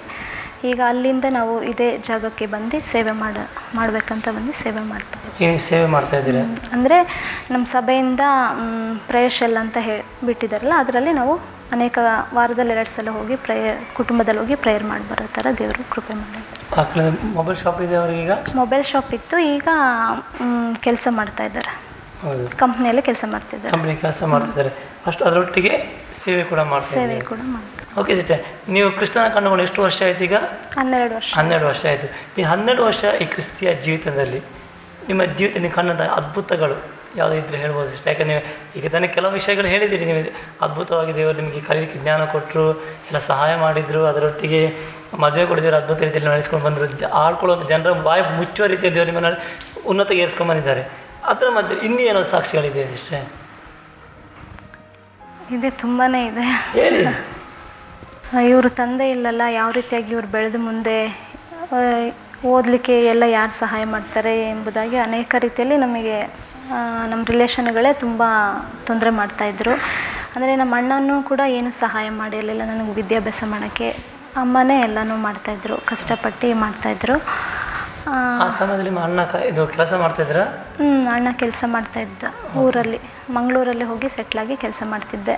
ಈಗ ಅಲ್ಲಿಂದ ನಾವು ಇದೇ ಜಾಗಕ್ಕೆ ಬಂದು ಸೇವೆ ಮಾಡಬೇಕಂತ ಬಂದು ಸೇವೆ ಮಾಡ್ತಾಯಿದ್ದೀವಿ. ಸೇವೆ ಮಾಡ್ತಾ ಇದ್ದೀರಾ? ಅಂದರೆ ನಮ್ಮ ಸಭೆಯಿಂದ ಪ್ರೇಯರ್ ಶೆಲ್ ಅಂತ ಬಿಟ್ಟಿದ್ದಾರಲ್ಲ, ಅದರಲ್ಲಿ ನಾವು ಅನೇಕ ವಾರದಲ್ಲಿ 2 ಸಲ ಹೋಗಿ ಕುಟುಂಬದಲ್ಲಿ ಹೋಗಿ ಪ್ರೇಯರ್ ಮಾಡಿ ಬರೋ ಥರ ದೇವರು ಕೃಪೆ ಮಾಡಿದ್ದಾರೆ. ಮೊಬೈಲ್ ಶಾಪ್ ಇದೆ ಅವ್ರಿಗೆ? ಮೊಬೈಲ್ ಶಾಪ್ ಇತ್ತು, ಈಗ ಕೆಲಸ ಮಾಡ್ತಾ ಇದ್ದಾರೆ. ಹೌದು, ಕಂಪ್ನಿಯಲ್ಲಿ ಕೆಲಸ ಮಾಡ್ತಿದ್ದಾರೆ. ಕಂಪ್ನಿ ಕೆಲಸ ಮಾಡ್ತಿದ್ದಾರೆ. ಅಷ್ಟು ಅದರೊಟ್ಟಿಗೆ ಸೇವೆ ಕೂಡ ಸೇವೆ ಕೂಡ ಮಾಡ್ತಾರೆ. ಓಕೆ ಸಿಸ್ಟರ್, ನೀವು ಕ್ರಿಸ್ತನ ಕಂಡುಕೊಂಡು ಎಷ್ಟು ವರ್ಷ ಆಯ್ತು ಈಗ? 12 ವರ್ಷ. 12 ವರ್ಷ ಆಯಿತು. ಈ 12 ವರ್ಷ ಈ ಕ್ರಿಸ್ತಿಯ ಜೀವಿತದಲ್ಲಿ ನಿಮ್ಮ ಜೀವಿತ ನೀವು ಕಂಡಂಥ ಅದ್ಭುತಗಳು ಯಾವುದೋ ಇದ್ದರೆ ಹೇಳ್ಬೋದು ಸಿಸ್ಟರ್. ಯಾಕಂದರೆ ನೀವು ಈಗ ತಾನೇ ಕೆಲವು ವಿಷಯಗಳು ಹೇಳಿದ್ದೀರಿ, ನೀವು ಅದ್ಭುತವಾಗಿ ದೇವರು ನಿಮಗೆ ಕಲಿಯಲಿಕ್ಕೆ ಜ್ಞಾನ ಕೊಟ್ಟರು, ಎಲ್ಲ ಸಹಾಯ ಮಾಡಿದರು, ಅದರೊಟ್ಟಿಗೆ ಮದುವೆ ಕೊಡಿದ್ರು, ಅದ್ಭುತ ರೀತಿಯಲ್ಲಿ ನಡೆಸ್ಕೊಂಡು ಬಂದರು, ಆಡ್ಕೊಳ್ಳೋದು ಜನರ ಬಾಯಿ ಮುಚ್ಚುವ ರೀತಿಯಲ್ಲಿ ದೇವರು ನಿಮ್ಮನ್ನು ಉನ್ನತಗೆ ಏರಿಸ್ಕೊಂಡು ಬಂದಿದ್ದಾರೆ. ಅದರ ಮಧ್ಯೆ ಇನ್ನೂ ಏನೋ ಸಾಕ್ಷಿಗಳಿದೆ ಸಿಸ್ಟರ್? ಇದೆ, ತುಂಬಾ ಇದೆ. ಹೇಳಿ. ಇವರು ತಂದೆ ಇಲ್ಲಲ್ಲ, ಯಾವ ರೀತಿಯಾಗಿ ಇವ್ರು ಬೆಳೆದು ಮುಂದೆ ಓದಲಿಕ್ಕೆ ಎಲ್ಲ ಯಾರು ಸಹಾಯ ಮಾಡ್ತಾರೆ ಎಂಬುದಾಗಿ ಅನೇಕ ರೀತಿಯಲ್ಲಿ ನಮಗೆ ನಮ್ಮ ರಿಲೇಷನ್ಗಳೇ ತುಂಬ ತೊಂದರೆ ಮಾಡ್ತಾಯಿದ್ರು. ಅಂದರೆ ನಮ್ಮ ಅಣ್ಣನೂ ಕೂಡ ಏನೂ ಸಹಾಯ ಮಾಡಿರಲಿಲ್ಲ ನನಗೆ ವಿದ್ಯಾಭ್ಯಾಸ ಮಾಡೋಕ್ಕೆ. ಅಮ್ಮನೇ ಎಲ್ಲನೂ ಮಾಡ್ತಾಯಿದ್ರು, ಕಷ್ಟಪಟ್ಟು ಮಾಡ್ತಾಯಿದ್ರು. ಆ ಸಮಯದಲ್ಲಿ ಅಣ್ಣ ಇದು ಕೆಲಸ ಮಾಡ್ತಾಯಿದ್ರ? ಅಣ್ಣ ಕೆಲಸ ಮಾಡ್ತಾಯಿದ್ದ ಊರಲ್ಲಿ, ಮಂಗಳೂರಲ್ಲಿ ಹೋಗಿ ಸೆಟ್ಲಾಗಿ ಕೆಲಸ ಮಾಡ್ತಿದ್ದೆ.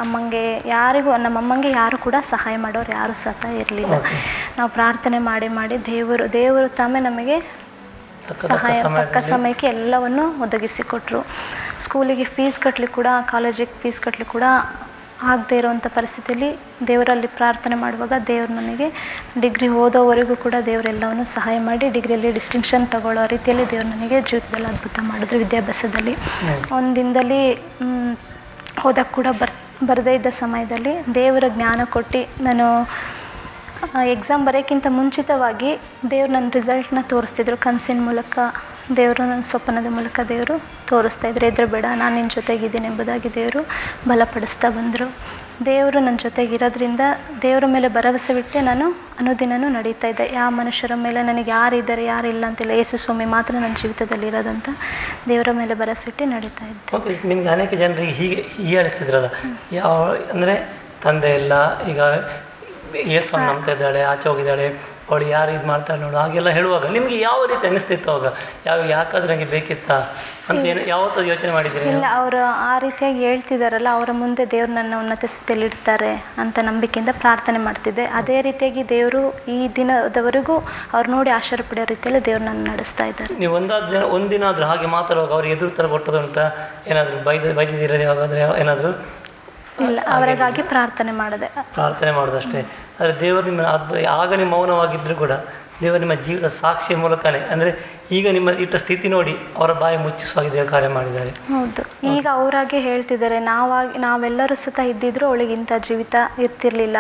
ಅಮ್ಮಂಗೆ ಯಾರಿಗೂ, ನಮ್ಮಮ್ಮಂಗೆ ಯಾರು ಕೂಡ ಸಹಾಯ ಮಾಡೋರು ಯಾರೂ ಸಹ ಇರಲಿಲ್ಲ. ನಾವು ಪ್ರಾರ್ಥನೆ ಮಾಡಿ ದೇವರು ತಾಮೇ ನಮಗೆ ಸಹಾಯ ತಕ್ಕ ಸಮಯಕ್ಕೆ ಎಲ್ಲವನ್ನು ಒದಗಿಸಿಕೊಟ್ರು. ಸ್ಕೂಲಿಗೆ ಫೀಸ್ ಕಟ್ಟಲಿಕ್ಕೆ ಕೂಡ, ಕಾಲೇಜಿಗೆ ಫೀಸ್ ಕಟ್ಟಲಿಕ್ಕೆ ಕೂಡ ಆಗದೇ ಇರೋವಂಥ ಪರಿಸ್ಥಿತಿಯಲ್ಲಿ ದೇವರಲ್ಲಿ ಪ್ರಾರ್ಥನೆ ಮಾಡುವಾಗ ದೇವರು ನನಗೆ ಡಿಗ್ರಿ ಓದೋವರೆಗೂ ಕೂಡ ದೇವರೆಲ್ಲವನ್ನು ಸಹಾಯ ಮಾಡಿ ಡಿಗ್ರಿಯಲ್ಲಿ ಡಿಸ್ಟಿಂಕ್ಷನ್ ತಗೊಳ್ಳೋ ರೀತಿಯಲ್ಲಿ ದೇವರು ನನಗೆ ಜೀವಿತದಲ್ಲಿ ಅದ್ಭುತ ಮಾಡಿದ್ರು. ವಿದ್ಯಾಭ್ಯಾಸದಲ್ಲಿ ಒಂದು ದಿನದಲ್ಲಿ ಓದಕ್ಕೆ ಕೂಡ ಬರದೇ ಇದ್ದ ಸಮಯದಲ್ಲಿ ದೇವರ ಜ್ಞಾನ ಕೊಟ್ಟು ನಾನು ಎಕ್ಸಾಮ್ ಬರೋಕ್ಕಿಂತ ಮುಂಚಿತವಾಗಿ ದೇವ್ರು ನನ್ನ ರಿಸಲ್ಟ್ನ ತೋರಿಸ್ತಿದ್ರು. ಕನಸಿನ ಮೂಲಕ ದೇವರು, ನನ್ನ ಸ್ವಪ್ನದ ಮೂಲಕ ದೇವರು ತೋರಿಸ್ತಾಯಿದ್ರು. ಹೆದರಬೇಡ, ನಾನು ನಿನ್ನ ಜೊತೆಗಿದ್ದೀನಿ ಎಂಬುದಾಗಿ ದೇವರು ಬಲಪಡಿಸ್ತಾ ಬಂದರು. ದೇವರು ನನ್ನ ಜೊತೆಗಿರೋದ್ರಿಂದ ದೇವರ ಮೇಲೆ ಭರವಸೆ ಬಿಟ್ಟೆ ನಾನು ಅನುದಿನವೂ ನಡೀತಾ ಇದ್ದೆ. ಯಾವ ಮನುಷ್ಯರ ಮೇಲೆ ನನಗೆ ಯಾರಿದ್ದಾರೆ ಯಾರಿಲ್ಲ ಅಂತಿಲ್ಲ, ಯೇಸು ಸ್ವಾಮಿ ಮಾತ್ರ ನನ್ನ ಜೀವಿತದಲ್ಲಿ ಇರೋದಂತ ದೇವರ ಮೇಲೆ ಭರವಸೆ ಬಿಟ್ಟು ನಡೀತಾ ಇದ್ದೆ. ಓಕೆ, ನಿಮಗೆ ಅನೇಕ ಜನರಿಗೆ ಹೀಗೆ ಹೀಯಾಳಿಸ್ತಿದ್ರಲ್ಲ, ಯಾವ ಅಂದರೆ ತಂದೆ ಇಲ್ಲ, ಈಗ ಯೇಸು ನಂಬ್ತಾ ಇದ್ದಾಳೆ, ಆಚೆ ಹೋಗಿದ್ದಾಳೆ, ಅವಳು ಯಾರು ಇದು ಮಾಡ್ತಾರೆ ನೋಡು, ಹಾಗೆಲ್ಲ ಹೇಳುವಾಗ ನಿಮಗೆ ಯಾವ ರೀತಿ ಅನ್ನಿಸ್ತಿತ್ತು ಅವಾಗ? ಯಾಕಾದ್ರೆ ನನಗೆ ಬೇಕಿತ್ತಾ ಅಂತ ಏನು ಯಾವತ್ತೂ ಯೋಚನೆ ಮಾಡಿದ್ದೀರಿ? ಇಲ್ಲ, ಅವರು ಆ ರೀತಿಯಾಗಿ ಹೇಳ್ತಿದ್ದಾರಲ್ಲ, ಅವರ ಮುಂದೆ ದೇವ್ರು ನನ್ನ ಉನ್ನತ ಸ್ಥಿತಿಯಲ್ಲಿ ಇಡ್ತಾರೆ ಅಂತ ನಂಬಿಕೆಯಿಂದ ಪ್ರಾರ್ಥನೆ ಮಾಡ್ತಿದ್ದೆ. ಅದೇ ರೀತಿಯಾಗಿ ದೇವರು ಈ ದಿನದವರೆಗೂ ಅವ್ರು ನೋಡಿ ಆಶ್ಚರ್ಯ ಪಡೋ ರೀತಿಯಲ್ಲಿ ದೇವ್ರು ನನ್ನ ನಡೆಸ್ತಾ ಇದ್ದಾರೆ. ನೀವು ಒಂದಿನಾದರೂ ಹಾಗೆ ಮಾತಾಡುವಾಗ ಅವ್ರಿಗೆ ಎದುರು ಥರ ಕೊಟ್ಟದುಂಟ? ಏನಾದರೂ ಬೈದಿದ್ದೀರ ಯಾವಾಗಾದ್ರೆ ಏನಾದರೂ? ಇಲ್ಲ, ಅವರಿಗಾಗಿ ಪ್ರಾರ್ಥನೆ ಮಾಡೋದಷ್ಟೇ. ಆದರೆ ದೇವರು ನಿಮ್ಮ ಆಗ ನಿಮ್ಮ ಮೌನವಾಗಿದ್ದರೂ ಕೂಡ ದೇವರು ನಿಮ್ಮ ಜೀವಿತ ಸಾಕ್ಷಿಯ ಮೂಲಕನೇ, ಅಂದರೆ ಈಗ ನಿಮ್ಮ ಇಟ್ಟ ಸ್ಥಿತಿ ನೋಡಿ ಅವರ ಬಾಯಿ ಮುಚ್ಚಿಸುವಾಗಿ ದೇವರು ಕಾರ್ಯ ಮಾಡಿದ್ದಾರೆ. ಹೌದು, ಈಗ ಅವರಾಗೆ ಹೇಳ್ತಿದ್ದಾರೆ, ನಾವೆಲ್ಲರೂ ಸುತ್ತ ಇದ್ದಿದ್ರು ಅವಳಿಗೆ ಇಂಥ ಜೀವಿತ ಇರ್ತಿರ್ಲಿಲ್ಲ,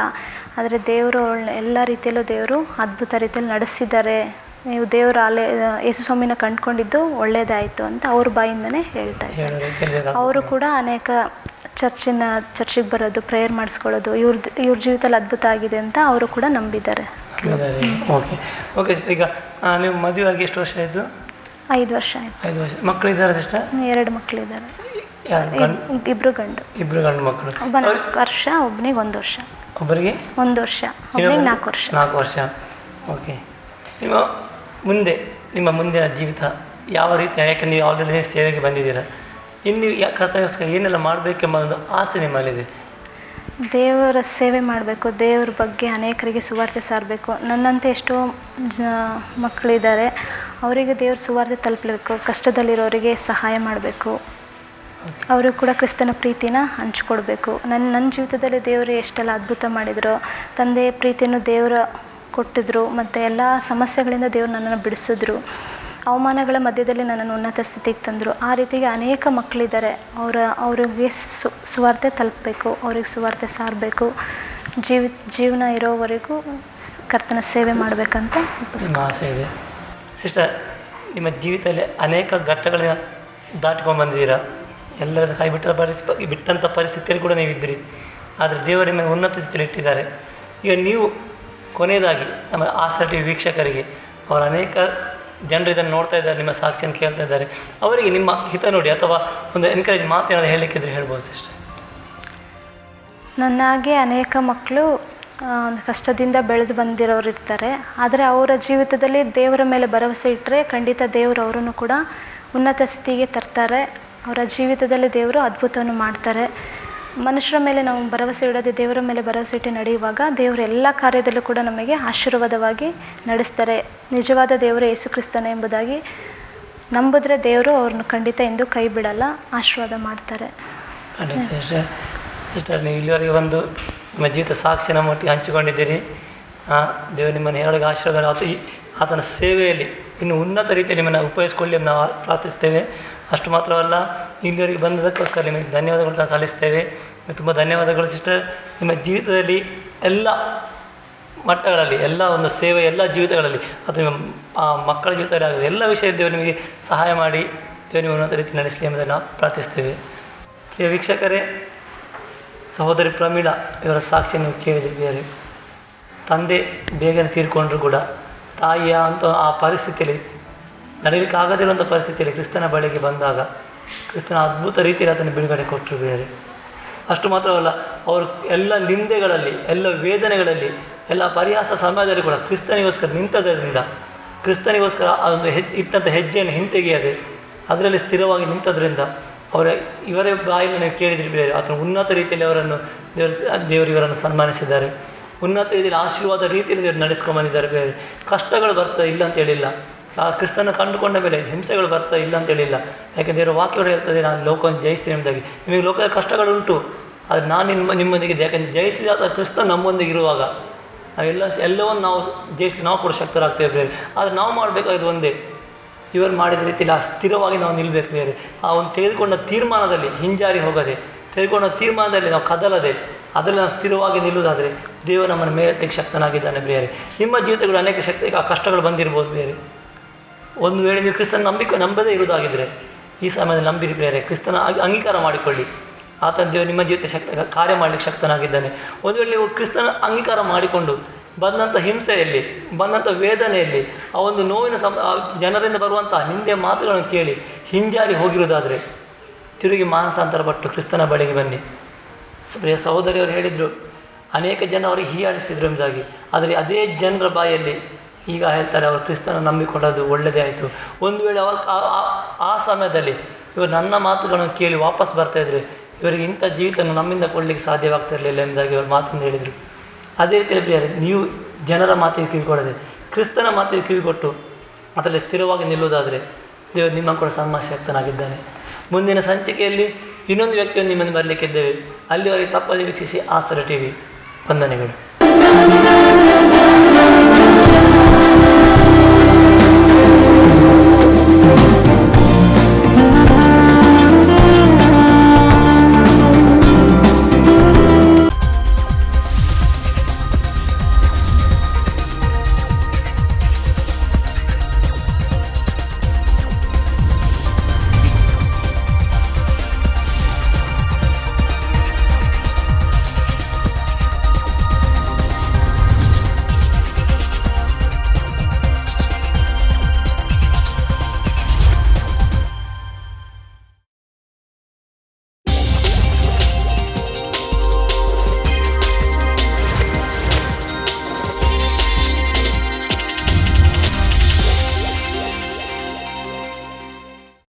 ಆದರೆ ದೇವರು ಅವಳನ್ನ ಎಲ್ಲ ರೀತಿಯಲ್ಲೂ ದೇವರು ಅದ್ಭುತ ರೀತಿಯಲ್ಲಿ ನಡೆಸಿದ್ದಾರೆ, ನೀವು ದೇವರು ಯೇಸು ಸ್ವಾಮಿನ ಕಂಡುಕೊಂಡಿದ್ದು ಒಳ್ಳೆಯದಾಯಿತು ಅಂತ ಅವ್ರ ಬಾಯಿಂದನೇ ಹೇಳ್ತಾ ಇದ್ದಾರೆ. ಅವರು ಕೂಡ ಅನೇಕ ಚರ್ಚಿಗೆ ಬರೋದು, ಪ್ರೇಯರ್ ಮಾಡಿಸ್ಕೊಳ್ಳೋದು, ಇವ್ರ ಜೀವಿತದಲ್ಲಿ ಅದ್ಭುತ ಆಗಿದೆ ಅಂತ ಅವರು ಕೂಡ ನಂಬಿದ್ದಾರೆ. ಓಕೆ ಈಗ ನೀವು ಮದುವೆ ಆಗಿ ಎಷ್ಟು ವರ್ಷ ಆಯಿತು? 5 ವರ್ಷ ಆಯಿತು. 5 ವರ್ಷ. ಮಕ್ಕಳಿದ್ದಾರೆ ಸಿಸ್ಟರ್? 2 ಮಕ್ಕಳಿದ್ದಾರೆ. ಇಬ್ರು ಗಂಡು ಮಕ್ಕಳು. ಒಬ್ಬ 4 ವರ್ಷ, ಒಬ್ಬನಿಗೆ 1 ವರ್ಷ. ಒಬ್ಬರಿಗೆ 1 ವರ್ಷ, ಒಬ್ಬನಿಗೆ 4 ವರ್ಷ. ಓಕೆ. ನಿಮ್ಮ ಮುಂದಿನ ಜೀವಿತ ಯಾವ ರೀತಿ? ಯಾಕೆ ನೀವು ಆಲ್ರೆಡಿ ಸೇವೆಗೆ ಬಂದಿದ್ದೀರಾ, ಇನ್ನು ಕರ್ತವ್ಯಕ್ಕೋಸ್ಕರ ಏನೆಲ್ಲ ಮಾಡಬೇಕೆಂಬ ಒಂದು ಆಸೆ ನಿಮ್ಮಲ್ಲಿದೆ? ದೇವರ ಸೇವೆ ಮಾಡಬೇಕು, ದೇವ್ರ ಬಗ್ಗೆ ಅನೇಕರಿಗೆ ಸುವಾರ್ತೆ ಸಾರಬೇಕು. ನನ್ನಂತೆ ಎಷ್ಟೋ ಮಕ್ಕಳಿದ್ದಾರೆ, ಅವರಿಗೆ ದೇವ್ರ ಸುವಾರ್ತೆ ತಲುಪಬೇಕು, ಕಷ್ಟದಲ್ಲಿರೋರಿಗೆ ಸಹಾಯ ಮಾಡಬೇಕು, ಅವರು ಕೂಡ ಕ್ರಿಸ್ತನ ಪ್ರೀತಿನ ಹಂಚ್ಕೊಡ್ಬೇಕು. ನನ್ನ ಜೀವಿತದಲ್ಲಿ ದೇವರು ಎಷ್ಟೆಲ್ಲ ಅದ್ಭುತ ಮಾಡಿದ್ರು, ತಂದೆಯ ಪ್ರೀತಿಯನ್ನು ದೇವರು ಕೊಟ್ಟಿದ್ರು, ಮತ್ತು ಎಲ್ಲ ಸಮಸ್ಯೆಗಳಿಂದ ದೇವರು ನನ್ನನ್ನು ಬಿಡಿಸಿದ್ರು, ಅವಮಾನಗಳ ಮಧ್ಯದಲ್ಲಿ ನನ್ನನ್ನು ಉನ್ನತ ಸ್ಥಿತಿಗೆ ತಂದರು. ಆ ರೀತಿಗೆ ಅನೇಕ ಮಕ್ಕಳಿದ್ದಾರೆ, ಅವ್ರಿಗೆ ಸುವಾರ್ತೆ ತಲುಪಬೇಕು, ಅವ್ರಿಗೆ ಸುವಾರ್ತೆ ಸಾರಬೇಕು, ಜೀವನ ಇರೋವರೆಗೂ ಕರ್ತನ ಸೇವೆ ಮಾಡಬೇಕಂತ ಆಸೆ ಇದೆ. ಸಿಸ್ಟರ್, ನಿಮ್ಮ ಜೀವಿತದಲ್ಲಿ ಅನೇಕ ಘಟ್ಟಗಳನ್ನ ದಾಟ್ಕೊಂಡು ಬಂದಿದ್ದೀರಾ, ಎಲ್ಲರ ಕೈ ಬಿಟ್ಟಂಥ ಪರಿಸ್ಥಿತಿಯಲ್ಲಿ ಕೂಡ ನೀವಿದ್ದೀರಿ, ಆದರೆ ದೇವರು ನಿಮ್ಮ ಉನ್ನತ ಸ್ಥಿತಿಯಲ್ಲಿ ಇಟ್ಟಿದ್ದಾರೆ. ಈಗ ನೀವು ಕೊನೆಯದಾಗಿ ನಮ್ಮ ಆಸರ್ ಟಿವಿ ವೀಕ್ಷಕರಿಗೆ, ಅವರು ಅನೇಕ ಜನರು ಇದನ್ನು ನೋಡ್ತಾ ಇದ್ದಾರೆ, ನಿಮ್ಮ ಸಾಕ್ಷಿಯನ್ನು ಕೇಳ್ತಾ ಇದ್ದಾರೆ, ಅವರಿಗೆ ನಿಮ್ಮ ಹಿತ ನೋಡಿ ಅಥವಾ ಒಂದು ಎನ್ಕರೇಜ್ ಮಾತೇನಾದ್ರು ಹೇಳಲಿಕ್ಕಿದ್ರೆ ಹೇಳ್ಬೋದು ಸಿಸ್ಟರ್. ನನ್ನಾಗೆ ಅನೇಕ ಮಕ್ಕಳು ಕಷ್ಟದಿಂದ ಬೆಳೆದು ಬಂದಿರೋರು ಇರ್ತಾರೆ, ಆದರೆ ಅವರ ಜೀವಿತದಲ್ಲಿ ದೇವರ ಮೇಲೆ ಭರವಸೆ ಇಟ್ಟರೆ ಖಂಡಿತ ದೇವರು ಅವರನ್ನು ಕೂಡ ಉನ್ನತ ಸ್ಥಿತಿಗೆ ತರ್ತಾರೆ. ಅವರ ಜೀವಿತದಲ್ಲಿ ದೇವರು ಅದ್ಭುತವನ್ನು ಮಾಡ್ತಾರೆ. ಮನುಷ್ಯರ ಮೇಲೆ ನಾವು ಭರವಸೆ ಇಡೋದೇ ದೇವರ ಮೇಲೆ ಭರವಸೆ ಇಟ್ಟು ನಡೆಯುವಾಗ ದೇವರು ಎಲ್ಲ ಕಾರ್ಯದಲ್ಲೂ ಕೂಡ ನಮಗೆ ಆಶೀರ್ವಾದವಾಗಿ ನಡೆಸ್ತಾರೆ. ನಿಜವಾದ ದೇವರು ಯೇಸು ಕ್ರಿಸ್ತನೇ ಎಂಬುದಾಗಿ ನಂಬಿದ್ರೆ ದೇವರು ಅವ್ರನ್ನ ಖಂಡಿತ ಎಂದೂ ಕೈ ಬಿಡಲ್ಲ, ಆಶೀರ್ವಾದ ಮಾಡ್ತಾರೆ. ಸಿಸ್ಟರ್, ನೀವು ಇಲ್ಲಿವರೆಗೆ ಒಂದು ನಿಮ್ಮ ಜೀವಿತ ಸಾಕ್ಷಿನ ಮಟ್ಟಿಗೆ ಹಂಚಿಕೊಂಡಿದ್ದೀರಿ. ದೇವರು ನಿಮ್ಮನ್ನು ಹೇಳೋಕೆ ಆಶೀರ್ವಾದ, ಆತನ ಸೇವೆಯಲ್ಲಿ ಇನ್ನು ಉನ್ನತ ರೀತಿಯಲ್ಲಿ ನಿಮ್ಮನ್ನು ಉಪಯೋಗಿಸ್ಕೊಳ್ಳಿ ನಾವು ಪ್ರಾರ್ಥಿಸ್ತೇವೆ. ಅಷ್ಟು ಮಾತ್ರವಲ್ಲ, ಇಲ್ಲಿವರೆಗೆ ಬಂದದಕ್ಕೋಸ್ಕರ ನಿಮಗೆ ಧನ್ಯವಾದಗಳನ್ನ ಸಲ್ಲಿಸ್ತೇವೆ. ತುಂಬ ಧನ್ಯವಾದಗಳು ಸಿಸ್ಟರ್. ನಿಮ್ಮ ಜೀವಿತದಲ್ಲಿ ಎಲ್ಲ ಮಟ್ಟಗಳಲ್ಲಿ, ಎಲ್ಲ ಒಂದು ಸೇವೆ, ಎಲ್ಲ ಜೀವಿತಗಳಲ್ಲಿ, ಅಥವಾ ನಿಮ್ಮ ಮಕ್ಕಳ ಜೀವಿತದಲ್ಲಿ ಆಗೋದು ಎಲ್ಲ ವಿಷಯದಲ್ಲಿ ದೇವರು ನಿಮಗೆ ಸಹಾಯ ಮಾಡಿ ದೇವರು ನೀವು ಉನ್ನತ ರೀತಿ ನಡೆಸಲಿ ಎಂಬುದನ್ನು ನಾವು ಪ್ರಾರ್ಥಿಸ್ತೇವೆ. ಪ್ರಿಯ ವೀಕ್ಷಕರೇ, ಸಹೋದರಿ ಪ್ರಮೀಳಾ ಇವರ ಸಾಕ್ಷಿಯನ್ನು ಕೇಳಿದಿದ್ದಾರೆ. ತಂದೆ ಬೇಗನೆ ತೀರ್ಕೊಂಡ್ರು ಕೂಡ ತಾಯಿಯ ಅಂತ ಆ ಪರಿಸ್ಥಿತಿಯಲ್ಲಿ, ನಡೆಯಲಿಕ್ಕೆ ಆಗದಿರುವಂಥ ಪರಿಸ್ಥಿತಿಯಲ್ಲಿ ಕ್ರಿಸ್ತನ ಬಳಿಗೆ ಬಂದಾಗ ಕ್ರಿಸ್ತನ ಅದ್ಭುತ ರೀತಿಯಲ್ಲಿ ಅದನ್ನು ಬಿಡುಗಡೆ ಕೊಟ್ಟರು ಬೇರೆ. ಅಷ್ಟು ಮಾತ್ರವಲ್ಲ, ಅವರು ಎಲ್ಲ ನಿಂದೆಗಳಲ್ಲಿ, ಎಲ್ಲ ವೇದನೆಗಳಲ್ಲಿ, ಎಲ್ಲ ಪರಿಹಾಸ ಸಮಯದಲ್ಲಿ ಕೂಡ ಕ್ರಿಸ್ತನಿಗೋಸ್ಕರ ನಿಂತದ್ರಿಂದ, ಕ್ರಿಸ್ತನಿಗೋಸ್ಕರ ಅದೊಂದು ಇಟ್ಟಂಥ ಹೆಜ್ಜೆಯನ್ನು ಹಿಂತೆಗೆಯದೆ ಅದರಲ್ಲಿ ಸ್ಥಿರವಾಗಿ ನಿಂತದ್ರಿಂದ ಇವರೇ ಬಾಯಲ್ಲಿ ನೀವು ಕೇಳಿದ್ರಿ ಬೇರೆ, ಆತನ ಉನ್ನತ ರೀತಿಯಲ್ಲಿ ಅವರನ್ನು ದೇವರು ಇವರನ್ನು ಸನ್ಮಾನಿಸಿದ್ದಾರೆ. ಉನ್ನತ ರೀತಿಯಲ್ಲಿ ಆಶೀರ್ವಾದ ರೀತಿಯಲ್ಲಿ ದೇವರು ನಡೆಸ್ಕೊಂಡ್ಬಂದಿದ್ದಾರೆ ಬೇರೆ. ಕಷ್ಟಗಳು ಬರ್ತಾ ಇಲ್ಲ ಅಂತ ಹೇಳಿಲ್ಲ, ಆ ಕ್ರಿಸ್ತನ ಕಂಡುಕೊಂಡ ಮೇಲೆ ಹಿಂಸೆಗಳು ಬರ್ತಾ ಇಲ್ಲ ಅಂತ ಹೇಳಿಲ್ಲ. ಯಾಕೆಂದರೆ ದೇವರ ವಾಕ್ಯಗಳು ಹೇಳ್ತದೆ, ನಾನು ಲೋಕವನ್ನು ಜಯಿಸ್ತೀನಿ ಎಂಬುದಾಗಿ. ನಿಮಗೆ ಲೋಕದ ಕಷ್ಟಗಳುಂಟು, ಆದರೆ ನಾನು ನಿಮ್ಮೊಂದಿಗೆ, ಯಾಕೆಂದರೆ ಜಯಿಸಿದ ಕ್ರಿಸ್ತ ನಮ್ಮೊಂದಿಗೆ ಇರುವಾಗ ಎಲ್ಲವನ್ನು ನಾವು ಜಯಿಸಿ ನಾವು ಕೂಡ ಶಕ್ತರಾಗ್ತೇವೆ ಬೇರೆ. ಆದರೆ ನಾವು ಮಾಡಬೇಕಾಗಿದ್ದು ಒಂದೇ, ಇವರು ಮಾಡಿದ ರೀತಿಯಲ್ಲಿ ಆ ಸ್ಥಿರವಾಗಿ ನಾವು ನಿಲ್ಲಬೇಕು ಬೇರೆ. ಆ ಒಂದು ತೆಗೆದುಕೊಂಡ ತೀರ್ಮಾನದಲ್ಲಿ ಹಿಂಜಾರಿ ಹೋಗದೆ, ತೆಗೆದುಕೊಂಡ ತೀರ್ಮಾನದಲ್ಲಿ ನಾವು ಕದಲದೆ ಅದರಲ್ಲಿ ನಾವು ಸ್ಥಿರವಾಗಿ ನಿಲ್ಲುವುದಾದರೆ ದೇವರು ನಮ್ಮನ್ನು ಮೇಲೆ ಶಕ್ತನಾಗಿದ್ದಾನೆ ಬೇರೆ. ನಿಮ್ಮ ಜೀವಿತಗಳು ಅನೇಕ ಆ ಕಷ್ಟಗಳು ಬಂದಿರ್ಬೋದು ಬೇರೆ. ಒಂದು ವೇಳೆ ನೀವು ಕ್ರಿಸ್ತನ ನಂಬದೇ ಇರುವುದಾಗಿದ್ದರೆ ಈ ಸಮಯದಲ್ಲಿ ನಂಬಿರಿ ಬೇರೆ, ಕ್ರಿಸ್ತನ ಅಂಗೀಕಾರ ಮಾಡಿಕೊಳ್ಳಿ. ಆತನ ದೇವರು ನಿಮ್ಮ ಜೀವಿತ ಕಾರ್ಯ ಮಾಡಲಿಕ್ಕೆ ಶಕ್ತನಾಗಿದ್ದಾನೆ. ಒಂದು ವೇಳೆ ನೀವು ಕ್ರಿಸ್ತನ ಅಂಗೀಕಾರ ಮಾಡಿಕೊಂಡು ಬಂದಂಥ ಹಿಂಸೆಯಲ್ಲಿ, ಬಂದಂಥ ವೇದನೆಯಲ್ಲಿ, ಆ ಒಂದು ನೋವಿನ ಜನರಿಂದ ಬರುವಂಥ ನಿಂದೆ ಮಾತುಗಳನ್ನು ಕೇಳಿ ಹಿಂಜಾರಿ ಹೋಗಿರುವುದಾದರೆ ತಿರುಗಿ ಮಾನಸಾಂತರ ಪಟ್ಟು ಕ್ರಿಸ್ತನ ಬಳಿಗೆ ಬನ್ನಿ. ಪ್ರಿಯ ಸಹೋದರಿಯವರು ಹೇಳಿದರು, ಅನೇಕ ಜನ ಅವರಿಗೆ ಹೀಯಾಳಿಸಿದ್ರು ಎಂಬುದಾಗಿ. ಆದರೆ ಅದೇ ಜನರ ಬಾಯಲ್ಲಿ ಈಗ ಹೇಳ್ತಾರೆ, ಅವರು ಕ್ರಿಸ್ತನ ನಂಬಿಕೊಳ್ಳೋದು ಒಳ್ಳೆಯದೇ ಆಯಿತು. ಒಂದು ವೇಳೆ ಆ ಸಮಯದಲ್ಲಿ ಇವರು ನನ್ನ ಮಾತುಗಳನ್ನು ಕೇಳಿ ವಾಪಸ್ ಬರ್ತಾಯಿದ್ರೆ ಇವರಿಗೆ ಇಂಥ ಜೀವಿತವನ್ನು ನಮ್ಮಿಂದ ಕೊಡಲಿಕ್ಕೆ ಸಾಧ್ಯವಾಗ್ತಿರಲಿಲ್ಲ ಎಂಬುದಾಗಿ ಇವರು ಮಾತನ್ನು ಹೇಳಿದರು. ಅದೇ ರೀತಿಯಲ್ಲಿ ಪ್ರಿಯರೇ, ನೀವು ಜನರ ಮಾತಿಗೆ ಕಿವಿಗೊಡದೆ ಕ್ರಿಸ್ತನ ಮಾತಿಗೆ ಕಿವಿಗೊಟ್ಟು ಅದರಲ್ಲಿ ಸ್ಥಿರವಾಗಿ ನಿಲ್ಲುವುದಾದರೆ ದೇವರು ನಿಮ್ಮ ಕೂಡ ಸರ್ವಶಕ್ತನಾಗಿದ್ದಾನೆ. ಮುಂದಿನ ಸಂಚಿಕೆಯಲ್ಲಿ ಇನ್ನೊಂದು ವ್ಯಕ್ತಿಯನ್ನು ನಿಮ್ಮನ್ನು ಬರಲಿಕ್ಕಿದ್ದೇವೆ. ಅಲ್ಲಿವರೆಗೆ ತಪ್ಪದೆ ವೀಕ್ಷಿಸಿ ಆಸರೆ ಟಿವಿ. ವಂದನೆಗಳು.